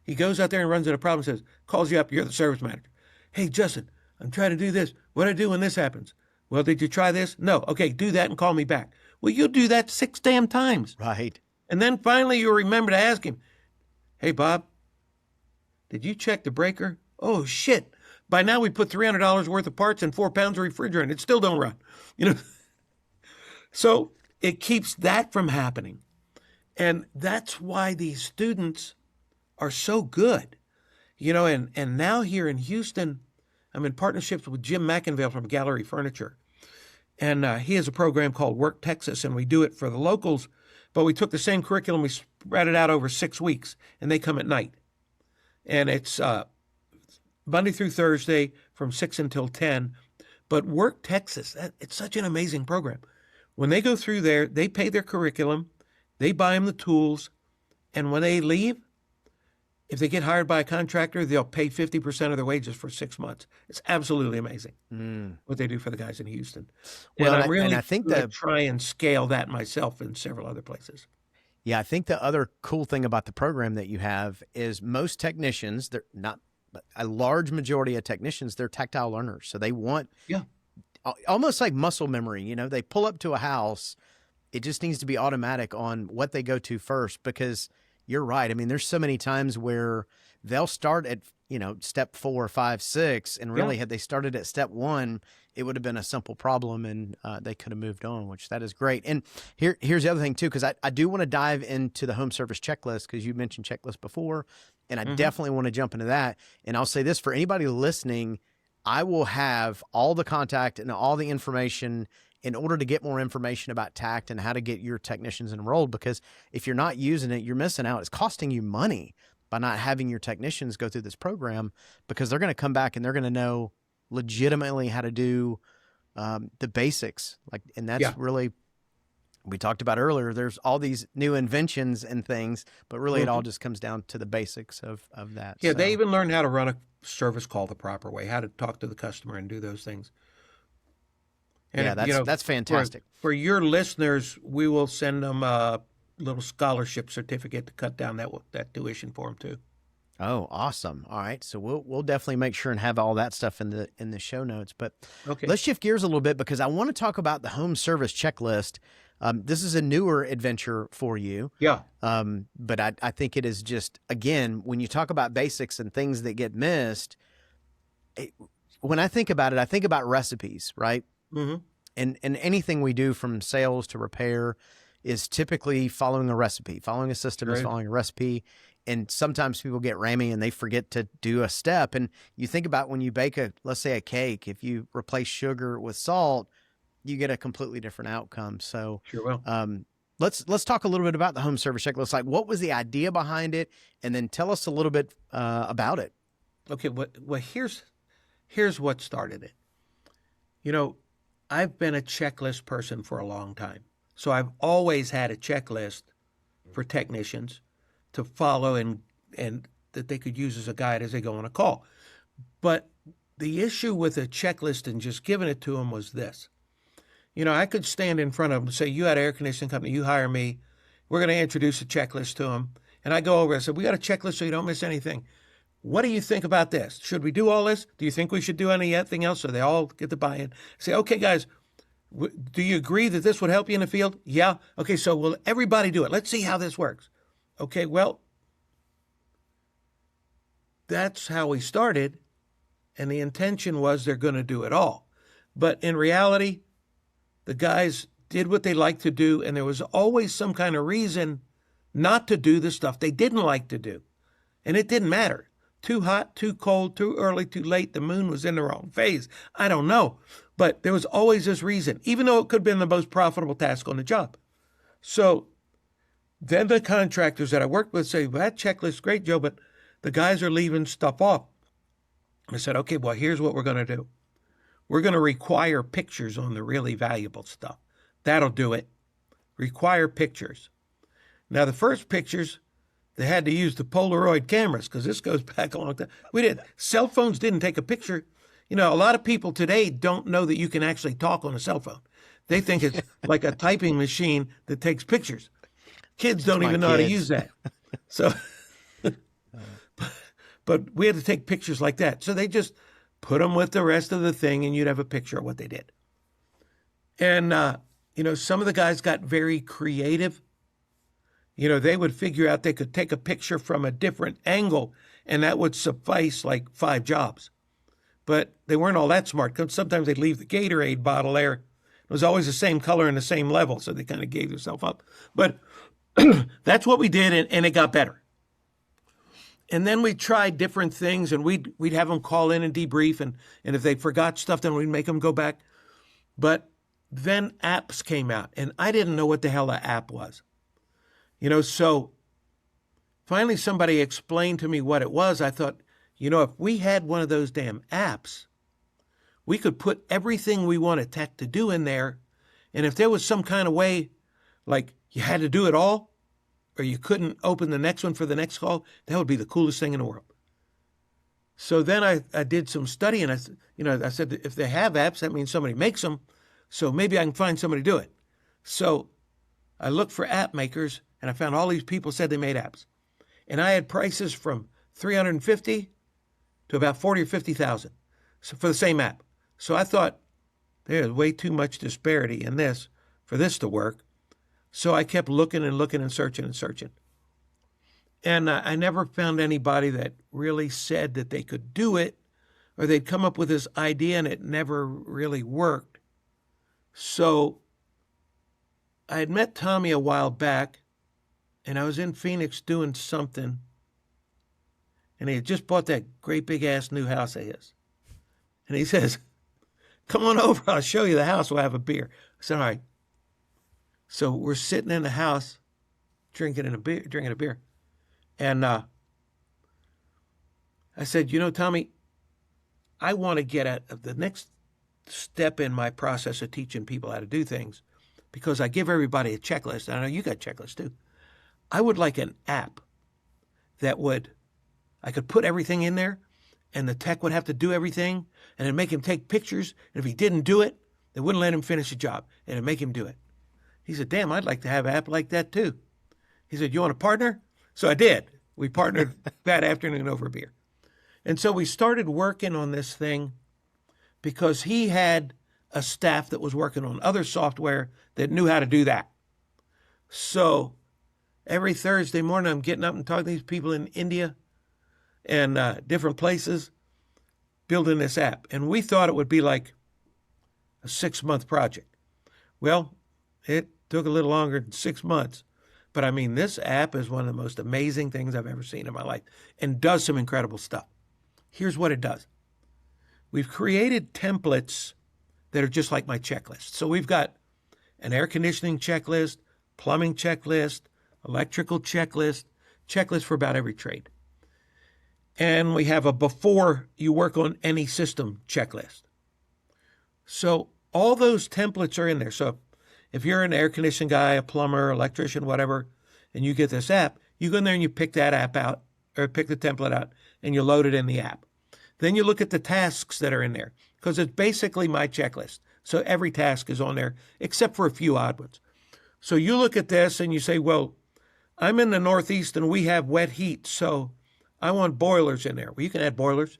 He goes out there and runs into a problem and says, calls you up, you're the service manager. Hey, Justin, I'm trying to do this. What do I do when this happens? Well, did you try this? No. Okay, do that and call me back. Well, you'll do that 6 damn times. Right. And then finally you remember to ask him, hey, Bob, did you check the breaker? Oh, shit. By now we put $300 worth of parts and 4 pounds of refrigerant. It still don't run. You know, so it keeps that from happening. And that's why these students are so good. You know, and now here in Houston, I'm in partnerships with Jim McInville from Gallery Furniture. And he has a program called Work Texas, and we do it for the locals. But we took the same curriculum, we spread it out over 6 weeks, and they come at night. And it's Monday through Thursday from 6 until 10. But Work Texas, it's such an amazing program. When they go through there, they pay their curriculum, they buy them the tools, and when they leave, if they get hired by a contractor, they'll pay 50% of their wages for 6 months. It's absolutely amazing what they do for the guys in Houston. Well, and I'm really I think going to try and scale that myself in several other places. Yeah, I think the other cool thing about the program that you have is most technicians, they're not, but a large majority of technicians, they're tactile learners. So they want almost like muscle memory. You know, they pull up to a house, it just needs to be automatic on what they go to first, because you're right. I mean, there's so many times where they'll start at, you know, step 4, 5, 6, and really had they started at step 1, it would have been a simple problem, and they could have moved on, which that is great. And here's the other thing too, because I do want to dive into the home service checklist, because you mentioned checklist before, and I definitely want to jump into that. And I'll say this for anybody listening, I will have all the contact and all the information in order to get more information about TACT and how to get your technicians enrolled, because if you're not using it, you're missing out. It's costing you money by not having your technicians go through this program, because they're going to come back and they're going to know legitimately how to do the basics. And that's really, we talked about earlier, there's all these new inventions and things, but really it all just comes down to the basics of that. Yeah, they even learn how to run a service call the proper way, how to talk to the customer and do those things. And that's fantastic. For your listeners, we will send them a little scholarship certificate to cut down that tuition for them too. Oh, awesome! All right, so we'll definitely make sure and have all that stuff in the show notes. But let's shift gears a little bit, because I want to talk about the home service checklist. This is a newer adventure for you. Yeah. But I think it is just, again, when you talk about basics and things that get missed, when I think about it, I think about recipes, right? Mm-hmm. And anything we do from sales to repair is typically following a recipe. Following a system is following a recipe. And sometimes people get rammy and they forget to do a step. And you think about when you bake let's say a cake, if you replace sugar with salt, you get a completely different outcome. So let's talk a little bit about the home service checklist. Like, what was the idea behind it? And then tell us a little bit about it. Okay. Well, here's what started it. You know, I've been a checklist person for a long time. So I've always had a checklist for technicians to follow and that they could use as a guide as they go on a call. But the issue with a checklist and just giving it to them was this. You know, I could stand in front of them and say, you had an air conditioning company, you hire me, we're going to introduce a checklist to them. And I go over and say, we got a checklist so you don't miss anything. What do you think about this? Should we do all this? Do you think we should do anything else? So they all get the buy-in. Say, okay, guys, do you agree that this would help you in the field? Yeah. Okay, so will everybody do it? Let's see how this works. Okay, well, that's how we started. And the intention was they're going to do it all. But in reality, the guys did what they liked to do, and there was always some kind of reason not to do the stuff they didn't like to do. And it didn't matter. Too hot, too cold, too early, too late, the moon was in the wrong phase. I don't know. But there was always this reason, even though it could have been the most profitable task on the job. So then the contractors that I worked with say, well, that checklist is great, Joe, but the guys are leaving stuff off. I said, okay, well, here's what we're going to do. We're going to require pictures on the really valuable stuff. That'll do it. Require pictures. Now, the first pictures, they had to use the Polaroid cameras, because this goes back a long time. Cell phones didn't take a picture. You know, a lot of people today don't know that you can actually talk on a cell phone. They think it's like a typing machine that takes pictures. Kids don't even know how to use that. So, but we had to take pictures like that. So they just put them with the rest of the thing, and you'd have a picture of what they did. And, you know, some of the guys got very creative. they would figure out they could take a picture from a different angle, and that would suffice like 5 jobs. But they weren't all that smart, because sometimes they'd leave the Gatorade bottle there. It was always the same color and the same level, so they kind of gave themselves up. But that's what we did, and it got better. And then we tried different things, and we'd have them call in and debrief, and if they forgot stuff, then we'd make them go back. But then apps came out, and I didn't know what the hell an app was. So finally somebody explained to me what it was. I thought, if we had one of those damn apps, we could put everything we want a tech to do in there, and if there was some kind of way, like you had to do it all, or you couldn't open the next one for the next call, that would be the coolest thing in the world. So then I did some study, and I said, if they have apps, that means somebody makes them, so maybe I can find somebody to do it. So I looked for app makers, and I found all these people said they made apps. And I had prices from $350 to about $40,000 or $50,000 for the same app. So I thought, there's way too much disparity in this for this to work. So I kept looking and looking and searching and searching. And I never found anybody that really said that they could do it, or they'd come up with this idea and it never really worked. So I had met Tommy a while back, and I was in Phoenix doing something, and he had just bought that great big ass new house of his. And he says, come on over, I'll show you the house, we'll have a beer. I said, all right. So we're sitting in the house drinking a beer. And I said, Tommy, I want to get at the next step in my process of teaching people how to do things, because I give everybody a checklist. And I know you got checklists too. I would like an app that I could put everything in there, and the tech would have to do everything, and it'd make him take pictures. And if he didn't do it, they wouldn't let him finish the job, and it'd make him do it. He said, damn, I'd like to have an app like that too. He said, you want a partner? So I did. We partnered that afternoon over a beer. And so we started working on this thing because he had a staff that was working on other software that knew how to do that. So every Thursday morning, I'm getting up and talking to these people in India and different places, building this app. And we thought it would be like a 6-month project. Well, it took a little longer than 6 months. But I mean, this app is one of the most amazing things I've ever seen in my life, and does some incredible stuff. Here's what it does. We've created templates that are just like my checklist. So we've got an air conditioning checklist, plumbing checklist, electrical checklist for about every trade. And we have a before you work on any system checklist. So all those templates are in there. So if you're an air conditioning guy, a plumber, electrician, whatever, and you get this app, you go in there and you pick that app out, or pick the template out, and you load it in the app. Then you look at the tasks that are in there, because it's basically my checklist. So every task is on there, except for a few odd ones. So you look at this and you say, well, I'm in the Northeast and we have wet heat, so I want boilers in there. Well, you can add boilers.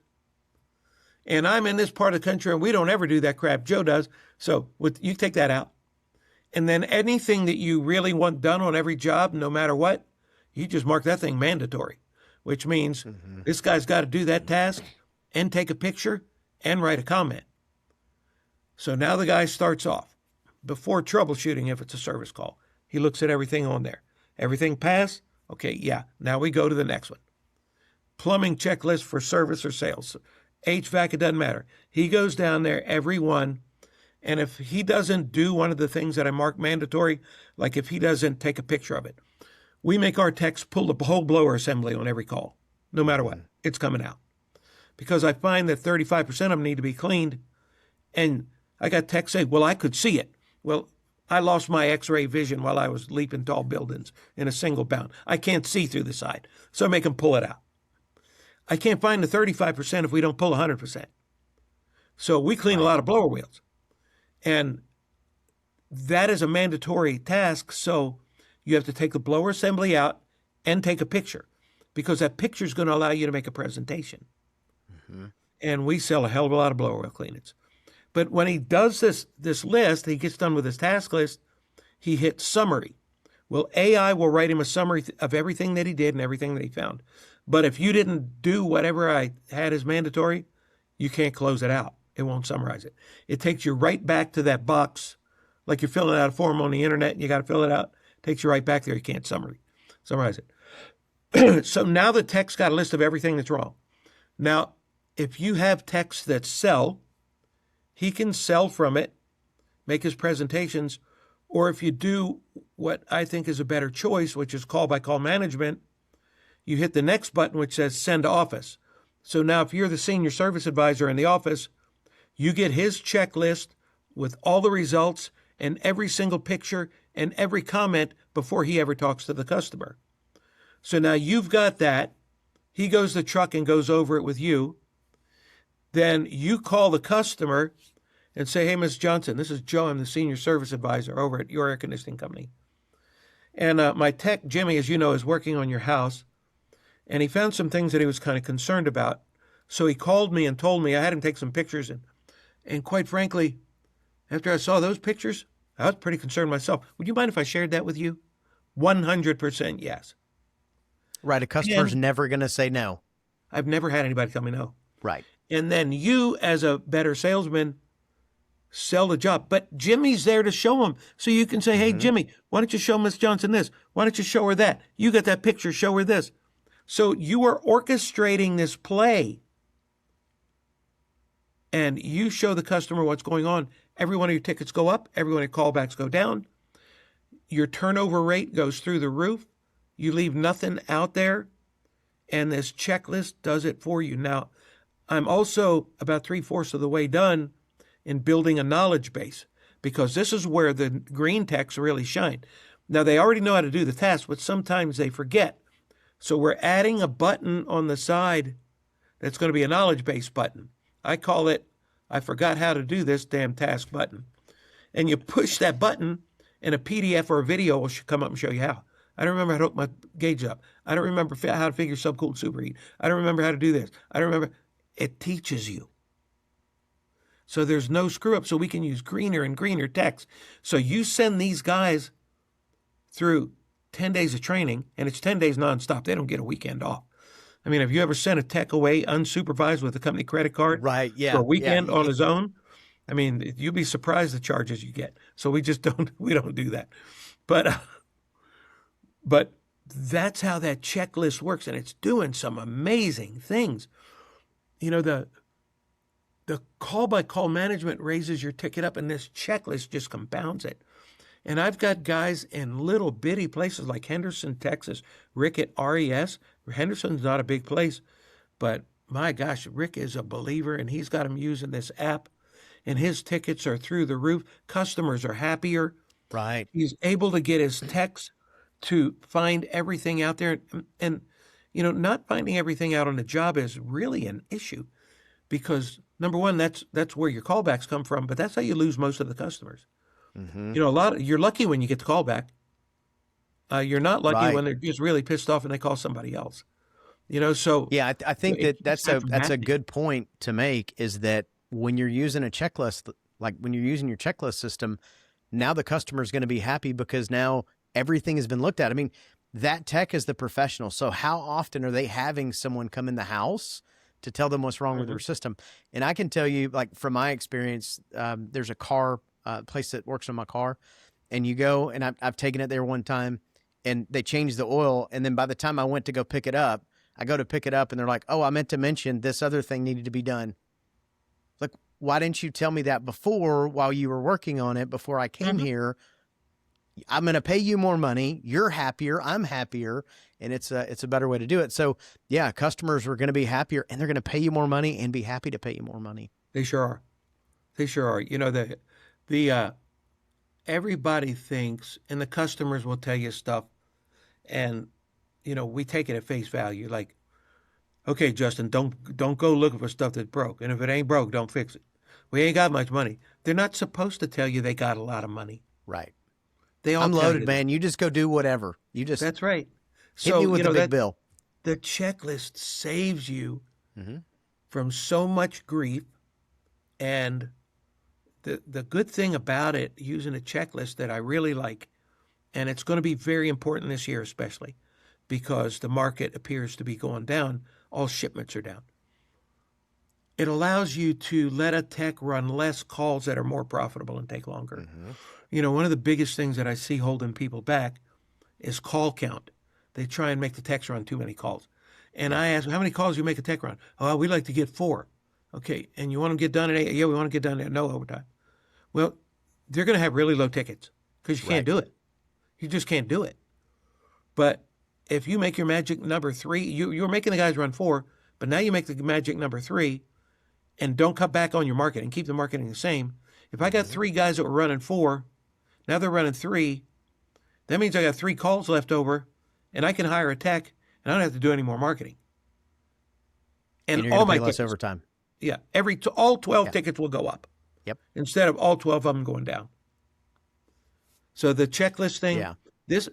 And I'm in this part of the country and we don't ever do that crap. Joe does. So you take that out. And then anything that you really want done on every job, no matter what, you just mark that thing mandatory, which means this guy's got to do that task and take a picture and write a comment. So now the guy starts off. Before troubleshooting, if it's a service call, he looks at everything on there. Everything passed? Okay, yeah. Now we go to the next one. Plumbing checklist for service or sales. HVAC, it doesn't matter. He goes down there, every one, and if he doesn't do one of the things that I mark mandatory, like if he doesn't take a picture of it, we make our techs pull the whole blower assembly on every call, no matter what. It's coming out. Because I find that 35% of them need to be cleaned, and I got techs say, well, I could see it. Well, I lost my x-ray vision while I was leaping tall buildings in a single bound. I can't see through the side, so I make them pull it out. I can't find the 35% if we don't pull 100%. So we clean a lot of blower wheels. And that is a mandatory task, so you have to take the blower assembly out and take a picture, because that picture is going to allow you to make a presentation. And we sell a hell of a lot of blower wheel cleanings. But when he does this list, he gets done with his task list, he hits summary. Well, AI will write him a summary of everything that he did and everything that he found. But if you didn't do whatever I had as mandatory, you can't close it out. It won't summarize it. It takes you right back to that box, like you're filling out a form on the internet and you got to fill it out. It takes you right back there. You can't summarize it. So now the tech's got a list of everything that's wrong. Now, if you have techs that sell, he can sell from it, make his presentations, or if you do what I think is a better choice, which is call-by-call management, you hit the next button, which says send to office. So now if you're the senior service advisor in the office, you get his checklist with all the results and every single picture and every comment before he ever talks to the customer. So now you've got that. He goes to the truck and goes over it with you. Then you call the customer and say, hey, Ms. Johnson, this is Joe. I'm the senior service advisor over at your air conditioning company. And my tech, Jimmy, as you know, is working on your house. And he found some things that he was kind of concerned about. So he called me and told me I had him take some pictures. And quite frankly, after I saw those pictures, I was pretty concerned myself. Would you mind if I shared that with you? 100% yes. Right. A customer's never going to say no. I've never had anybody tell me no. Right. And then you, as a better salesman, sell the job. But Jimmy's there to show him. So you can say, hey, Jimmy, why don't you show Miss Johnson this? Why don't you show her that? You got that picture, show her this. So you are orchestrating this play. And you show the customer what's going on. Every one of your tickets go up. Every one of your callbacks go down. Your turnover rate goes through the roof. You leave nothing out there. And this checklist does it for you. Now, I'm also about 3/4 of the way done in building a knowledge base, because this is where the green techs really shine. Now, they already know how to do the task, but sometimes they forget. So we're adding a button on the side that's going to be a knowledge base button. I call it, I forgot how to do this damn task button. And you push that button and a PDF or a video will come up and show you how. I don't remember how to hook my gauge up. I don't remember how to figure subcooled superheat. I don't remember how to do this. I don't remember. It teaches you. So there's no screw up. So we can use greener and greener text. So you send these guys through 10 days of training, and it's 10 days nonstop. They don't get a weekend off. I mean, have you ever sent a tech away unsupervised with a company credit card Right, yeah, for a weekend yeah. on his own? I mean, you'd be surprised the charges you get. So we just don't do that. But that's how that checklist works, and it's doing some amazing things. You know, the call-by-call management raises your ticket up, and this checklist just compounds it. And I've got guys in little bitty places like Henderson, Texas. Rick at RES. Henderson's not a big place, but my gosh, Rick is a believer, and he's got them using this app, and his tickets are through the roof. Customers are happier. Right. He's able to get his techs to find everything out there. And you know, not finding everything out on the job is really an issue, because number one, that's where your callbacks come from, but that's how you lose most of the customers. You know, you're lucky when you get the callback. You're not lucky when they're just really pissed off and they call somebody else. You know, so yeah, I think that's a good point to make, is that when you're using a checklist, like when you're using your checklist system, now the customer is going to be happy because now everything has been looked at. I mean, that tech is the professional. So how often are they having someone come in the house to tell them what's wrong with their system? And I can tell you, like from my experience, there's a car place that works on my car, and you go, and I've taken it there one time, and they changed the oil. And then by the time I went to go pick it up, I go to pick it up and they're like, oh, I meant to mention this other thing needed to be done. Like, why didn't you tell me that before, while you were working on it, before I came here? I'm going to pay you more money. You're happier. I'm happier. And it's a better way to do it. So yeah, customers are going to be happier, and they're going to pay you more money and be happy to pay you more money. They sure are. They sure are. You know, the everybody thinks, and the customers will tell you stuff, and you know, we take it at face value. Like, okay, Justin, don't go looking for stuff that's broke, and if it ain't broke, don't fix it. We ain't got much money. They're not supposed to tell you they got a lot of money. Right. They all I'm loaded, man. You just go do whatever. You just That's right. hit So me with you know, the big bill. the checklist saves you from so much grief. And the good thing about it, using a checklist that I really like, and it's going to be very important this year, especially because the market appears to be going down. All shipments are down. It allows you to let a tech run less calls that are more profitable and take longer. Mm-hmm. One of the biggest things that I see holding people back is call count. They try and make the techs run too many calls. And I ask, how many calls do you make a tech run? Oh, we like to get 4. Okay, and you want them to get done at 8? Yeah, we want to get done at no overtime. Well, they're going to have really low tickets because you can't do it. You just can't do it. But if you make your magic number 3, you're making the guys run 4, but now you make the magic number 3 and don't cut back on your marketing. Keep the marketing the same. If I got 3 guys that were running 4, now they're running 3, that means I got 3 calls left over, and I can hire a tech, and I don't have to do any more marketing. And all my less overtime. Yeah, all 12 tickets will go up. Yep. Instead of all 12 of them going down. So the checklist thing, this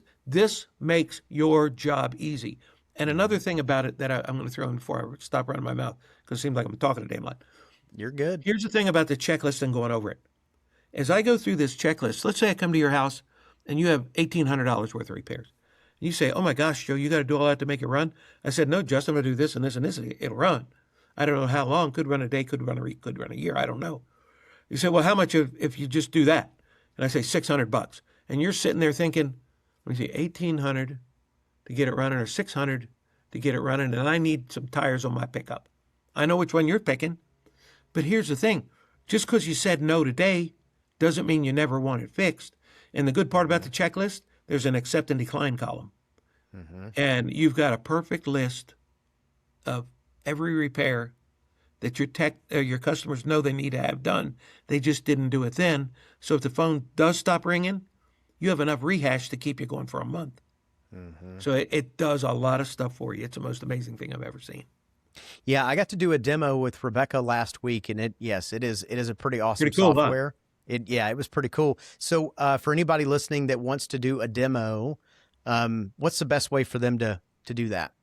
makes your job easy. And another thing about it that I'm going to throw in before I stop running my mouth, because it seems like I'm talking a damn lot. You're good. Here's the thing about the checklist and going over it. As I go through this checklist, let's say I come to your house and you have $1,800 worth of repairs. You say, oh my gosh, Joe, you got to do all that to make it run? I said, no, Justin, I'm going to do this and this and this. It'll run. I don't know how long. Could run a day, could run a week, could run a year. I don't know. You say, well, how much if you just do that? And I say $600. And you're sitting there thinking, let me see, $1,800 to get it running or $600 to get it running, and I need some tires on my pickup. I know which one you're picking. But here's the thing. Just because you said no today doesn't mean you never want it fixed. And the good part about the checklist, there's an accept and decline column. Mm-hmm. And you've got a perfect list of every repair that your customers know they need to have done. They just didn't do it then. So if the phone does stop ringing, you have enough rehash to keep you going for a month. Mm-hmm. So it does a lot of stuff for you. It's the most amazing thing I've ever seen. Yeah, I got to do a demo with Rebecca last week, and it is a pretty awesome Pretty cool, software. Huh? It was pretty cool. So for anybody listening that wants to do a demo, what's the best way for them to do that?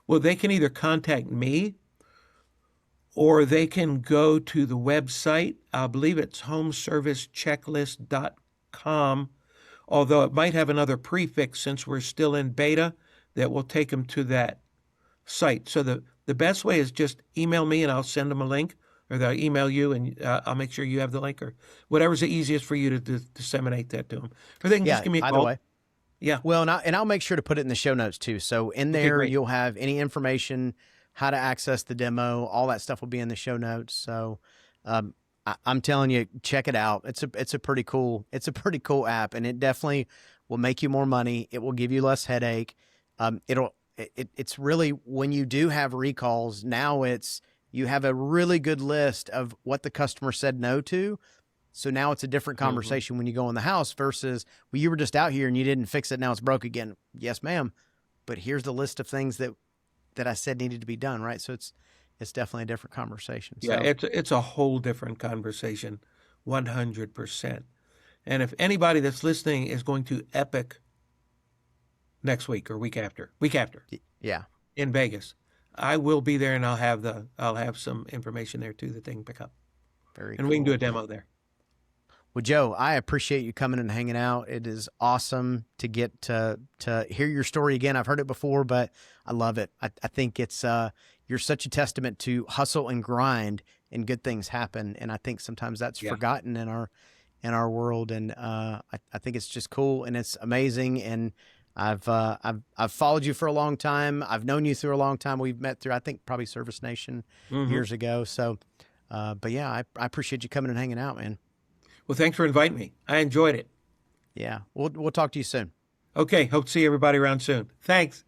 Well, they can either contact me or they can go to the website. I believe it's homeservicechecklist.com, although it might have another prefix since we're still in beta that will take them to that site. So the best way is just email me and I'll send them a link, or they'll email you and I'll make sure you have the link, or whatever's the easiest for you to disseminate that to them. Or they can just give me a call. Either way. Yeah. Well, and I'll make sure to put it in the show notes too. So in there, you'll have any information, how to access the demo, all that stuff will be in the show notes. So I'm telling you, check it out. It's a pretty cool app, and it definitely will make you more money. It will give you less headache. It's really, when you do have recalls, now you have a really good list of what the customer said no to. So now it's a different conversation when you go in the house versus, well, you were just out here and you didn't fix it. Now it's broke again. Yes, ma'am. But here's the list of things that I said needed to be done. Right. So it's definitely a different conversation. So, yeah. It's a whole different conversation. 100%. And if anybody that's listening is going to Epic next week or week after, yeah, in Vegas, I will be there and I'll have some information there too that they can pick up. Very and cool. We can do a demo there. Well, Joe, I appreciate you coming and hanging out. It is awesome to get to hear your story again. I've heard it before, but I love it. I think it's you're such a testament to hustle and grind, and good things happen. And I think sometimes that's forgotten in our world. And I think it's just cool and it's amazing. And I've followed you for a long time. I've known you through a long time. We've met through, I think, probably Service Nation years ago. So, but yeah, I appreciate you coming and hanging out, man. Well, thanks for inviting me. I enjoyed it. Yeah. We'll talk to you soon. Okay. Hope to see everybody around soon. Thanks.